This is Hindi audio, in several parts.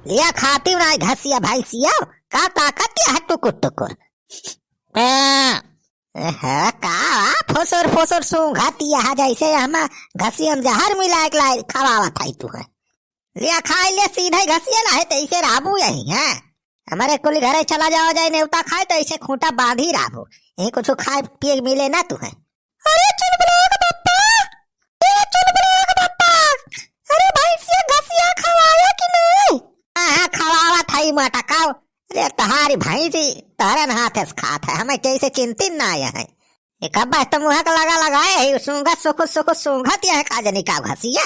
लिया खाती हूँ ना घसिया भैंसिया का ताकत है टुकुर टुकुर का फोसर फोसर सूंघाती है जैसे हम घसी हम जहर मिला के लाए खवावा था तू है लिया खाए लिया सीधे घसिया ना है तो इसे राबू यही है हमारे कुल घरे चला जाओ जाए नेवता खाए तो इसे खूंटा बांध ही राबू यही कुछ खाए पिए मिले ना तू है। अरे चुल ब्लाक पप्पा चुल ब्लाक पप्पा अरे भैंसिया घसिया खवाया कि नहीं हाँ खवावा था ही माटा काव अरे तुम्हारी भैंसी तारन हाथ से खात है हमें कैसे चिंतित ना आया है एक अब्बा तो मुँह का लगा लगाए है सूंघा सुख सुख सूंघत है काजनी का घसिया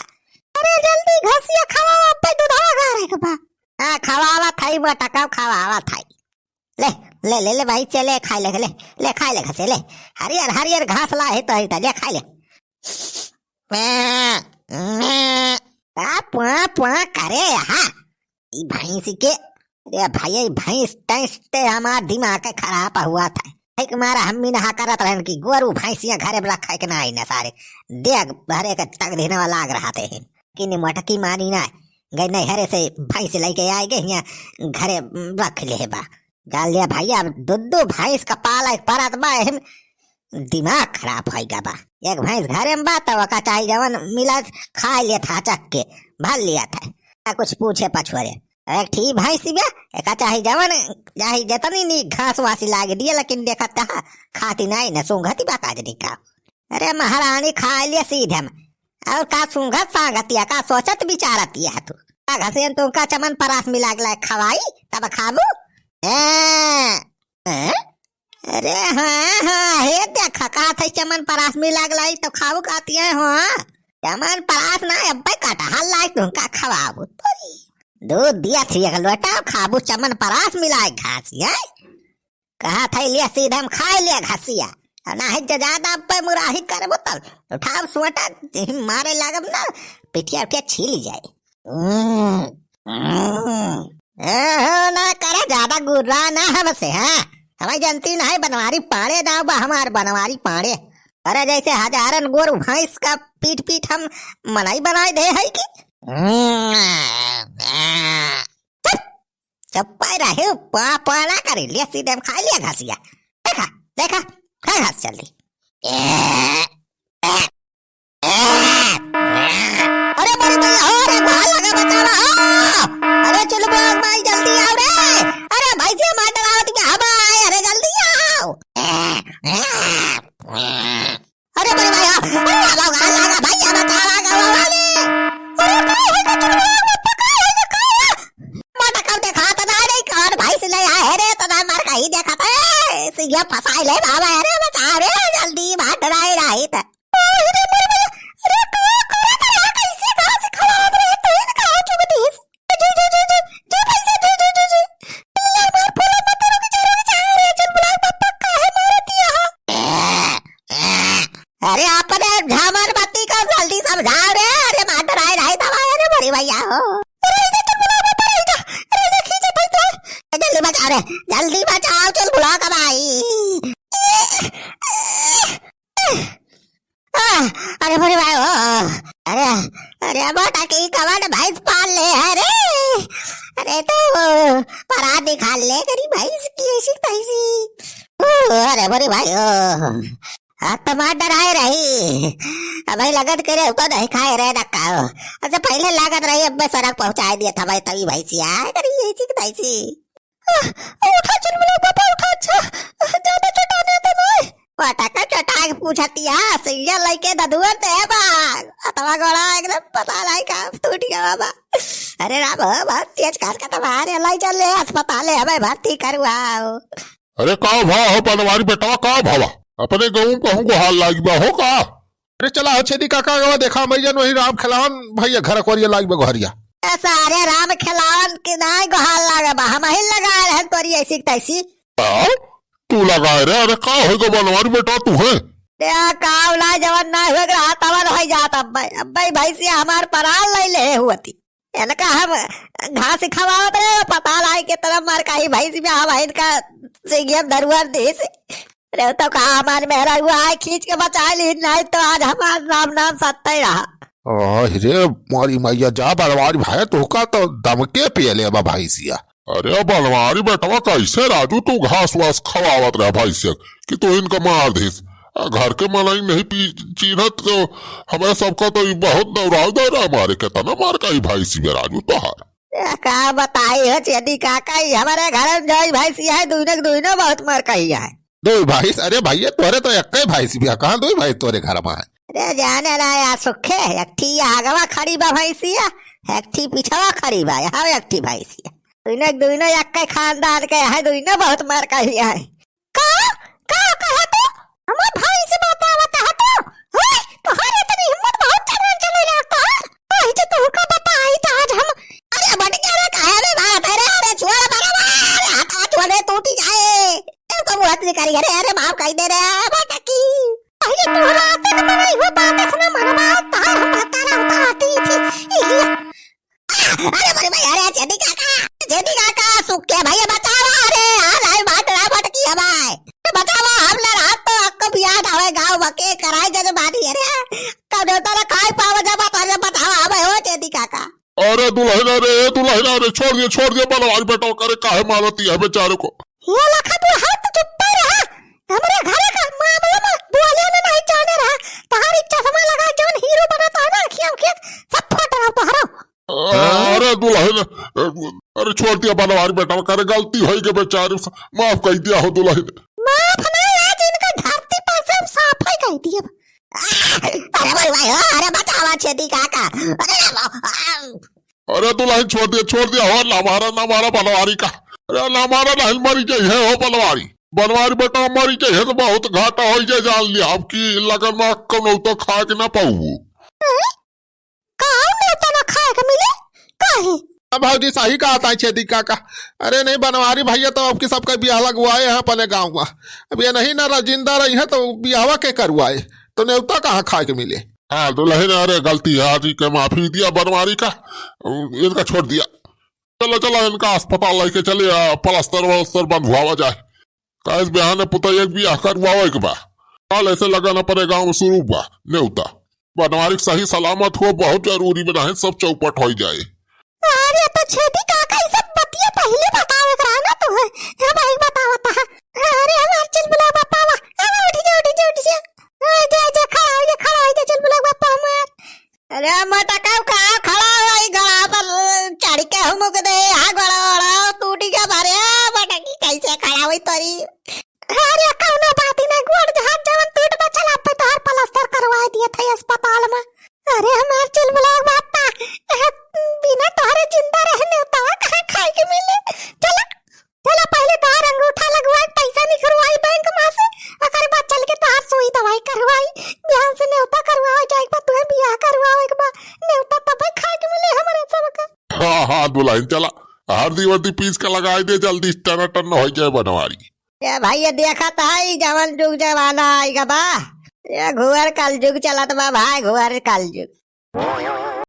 अरे जल्दी घसिया खवावा पे दूधा गा रे बा हाँ खवावा थाई बेटा कब खवावा थाई ले ले ले ले भाई चले खाई ले खाई ले घसे ले हरियर हरियर घास ला है तो ले खाई ले पुआ पुआ करे यहाँ भैंस के अरे भाई भैंस ते हमारा दिमाग खराब हुआ था एक मारा हम भी नहा करत रहन की गोरू भैंसियां घरे बला खाए के ना आई ना सारे देख भरे का तक देने वाला लाग रहा थे कि मटकी मानी ना गई नहीं हरे से भैंस लेके आए गए यहाँ घरे रख ले बा गाल लिया भैया दुद्दू भैंस का पाला एक परत बा दिमाग खराब हो गया बा एक भैंस घरे में बा तो का चाहे जवन मिला खा लिया था चक के भर लिया था कुछ पूछे पछुरे एक ठीक भैंस भी एक चाहे जवन चाहे जतनी नी घास वासी लागे दिए लेकिन देखा था खाती नहीं न सूंघती बा काजनी का अरे महारानी खा लिया सीधे में और का सूंघत सांगतिया का सोचत बिचारती है तू का घसेन तो का चमन परास मिला के खवाई तब खाबू अरे हाँ हाँ हे देखा का थे चमन परास मिला के तो खाबू खाती है हाँ चमन परास ना अब काटा हल लाए तुम का खवाबू दूध दिया थी लोटा खाबू चमन परास मिलाए घासिया कहा था लिया सीधे हम खाए लिया घासिया ना है ज्यादा पे मुराही कर बोतल उठाव सोटा मारे लागब ना पिटिया पिटिया छील जाए ना करे ज्यादा गुर्रा ना हमसे हाँ हमें जनती ना है बनवारी पाड़े ना बा हमार बनवारी पाड़े अरे जैसे हजारन गोर भैंस का पीठ पीठ हम मनाई बनाए दे है की चप्पा रहे पापा ना करे लिया सीधे हम खा लिया घासिया देखा देखा खा घास जल्दी अरे बड़ी भैया अरे भाल लगा बचावा अरे चलो भाई जल्दी आओ रे अरे भाई से मार डरावत के हवा आए अरे जल्दी आओ अरे बड़ी भैया अरे भाग लगा भैया बचावा गवा वाले अरे माटा करते खाता ना रे कार भाई से ले आए रे तो ना मार का ही देखा था ये फसाई ले बाबा अरे बचा रे जल्दी बाहर डराए रही था अरे अरे कैसे कहां से खवा रहे तो कहां क्यों बदीस जो पैसे जो ले मार बोला मत रुक जा रे चल बुला पापा काहे मारती है अरे आपने झामर बत्ती का जल्दी समझा रे अरे मार डराए रही था अरे बड़ी भैया हो जल्दी बचा रे जल्दी बचाओ चल बुला कर भाई अरे बड़े भाई अरे अरे बेटा की कवन भैंस पाल ले अरे अरे तो परात दिखा ले करी भैंस की ऐसी तैसी अरे बड़े भाई हाथ तो मार डराए रही अब भाई लगत करे तो नहीं खाए रहे डक्का अच्छा पहले लागत रही अब मैं सड़क पहुंचा दिया था भाई तभी भैंसिया करी ऐसी तैसी उठा चल बोला पापा उठा अच्छा ज्यादा चटाने तो नहीं पटाका चटा के पूछती है सैया लेके ददुआ ते बा अतवा गोड़ा एकदम पता नहीं का टूट गया बाबा अरे राम बहुत तेज कर का तुम्हारे लाई चल ले अस्पताल है भाई भर्ती करवाओ अरे का भा हो पनवारी बेटा का भावा अपने गांव कहूं को हाल लागी बा हो का अरे चला हो छेदी काका गवा देखा मैजन वही राम खिलावन भैया घर कोरिया लागी बा घरिया सारे राम खिलावन के नाय गोहाल लागे बा हम ही लगाए रहन तोरी ऐसी तैसी तू लगाए रे अरे का हो गो बनवारी बेटा तू है या काव ना जवन ना हो रहा तवन हो जात अब भाई भैंसी हमार पराल ले ले हुआती इनका हम घास खवावत रे पता लाई के तरफ मार का ही भैंसी में हम इनका से ये दरुआर दे से रे तो का हमार मेरा हुआ है खींच के बचा ली नहीं तो आज हमारा नाम नाम सत्ता ही रहा अरे मारी मैया जा बनवारी भाई तू का तो दमके पियले बा भाई सिया। अरे बनवारी बेटवा कैसे राजू तू घास वास खवावत रहा भाई से कि तू इनका मार देस घर के मलाई नहीं पी चीनत तो हमें सबका तो बहुत दौड़ाव दौड़ा मारे के तना मार का ही भाई सी राजू तो हार का बताई हो चेदी काका ही हमारे घर में जाई भाई सी है दुइनो बहुत मार कही है। दो भाई अरे भैया तोरे तो एक भाई सी कहाँ दो भाई तोरे घर में है। अरे जाने रहा सुखे एकठी आगवा खड़ी बा भैंसिया एकठी पिछवा खड़ी बा यहाँ एकठी भैंसिया दुइनो एक खानदान के है दुइनो बहुत मार कही है। का कहा तो हमर भाई से बतावत है तो ओए तोहरे इतनी हिम्मत बहुत चले लगता है भाई जे तू का बताई तो आज हम अरे बट क्या रे काहे रे बात है रे अरे छोड़ बराबर हाथ छोड़े टूट जाए ए तो बात नहीं करी अरे बाप कह दे रे बटकी अरे तू रात तक बनाई हुआ बात सुना मनवा तार हम बता रहा होता आती थी अरे बड़े भाई अरे जेदी काका सुखे भैया बचावा अरे हां आई बात रा बटकी है भाई बचावा हमने रात तो आपको बियाह आवे गांव बके कराई जब बारी अरे तब देवता ला खाई पाव जब बतावा भाई हो जेदी काका। अरे दुल्हन रे छोड़ दिया बनवारी बेटा करे काहे मारती है बेचारे को ये लखा तू हाथ चुप पे रहा हमारे घर का मामला में बोले ना नहीं जाने रहा तुम्हारी चश्मा लगा जवन हीरो बनाता है ना आंखें सब फट रहा तुम्हारा। अरे दुल्हन अरे छोड़ दिया बनवारी बेटा करे गलती होई के बेचारे माफ कर दिया हो दुल्हन माफ नहीं आज इनका धरती पर सब साफ ही कह दिया। अरे भाई अरे बचावा छेदी काका अरे दुल्हन छोड़ दिया हो ना मारा बनवारी का अरे ना मारा नहीं मरी जाए हो बनवारी बेटा मरी जाए तो बहुत घाटा हो जाए जान लिया आपकी लगन में कनो तो खा के ना पाऊ भाजी सही कहा था छेदी काका। अरे नहीं बनवारी भैया तो आपकी सबका ब्याह लगवाए हैं अपने गांव में अब ये नहीं ना जिंदा रही है तो ब्याह के करवाए तो न्योता कहाँ खा के मिले। हाँ दुल्हन अरे गलती है आज के माफी दिया बनवारी का इनका छोड़ दिया चलो इनका अस्पताल लेके चले प्लास्टर बंधवावा जाए का इस ब्याह ने पुता एक ब्याह करवाओ के बा कल ऐसे लगाना पड़े गाँव में शुरू बा न्योता बनवारी सही सलामत हो बहुत जरूरी बना है सब चौपट हो जाए। अरे तो छेदी काका ये सब बतिया पहले बतावे करा ना तो है भाई बतावता है अरे हमार चल बुला बापा वा उठ जा जा खड़ा हो जा चल बुला बापा हमार अरे मत का खड़ा होई गला पर चढ़ के हम के दे आ गड़ा टूटी के बारे बटकी कैसे खड़ा होई तोरी अरे कौनो बात ना गोड़ हाथ जवन टूट बचला पे तोहर प्लास्टर करवा दिए थे अस्पताल में। अरे हमार चल बुला बापा बिना तोहरे जिंदा रहने तो कहां खाए के मिले चल पहले तोहर अंगूठा लगवाई पैसा निकलवाई बैंक में से अगर बात चल के तोहर सुई दवाई करवाई ब्याह से न्योता करवाओ जाए पर तुम्हें ब्याह करवाओ एक बार न्योता तब खाए के मिले हमारे सब का। हां दुल्हन चला हरदी पीस के लगाई दे जल्दी टन हो जाए बनवारी। ये भाई ये देखा था जवान जुग जवाना आएगा बा ये घुवर कल जुग चला तो बा भाई घुवर कल जुग।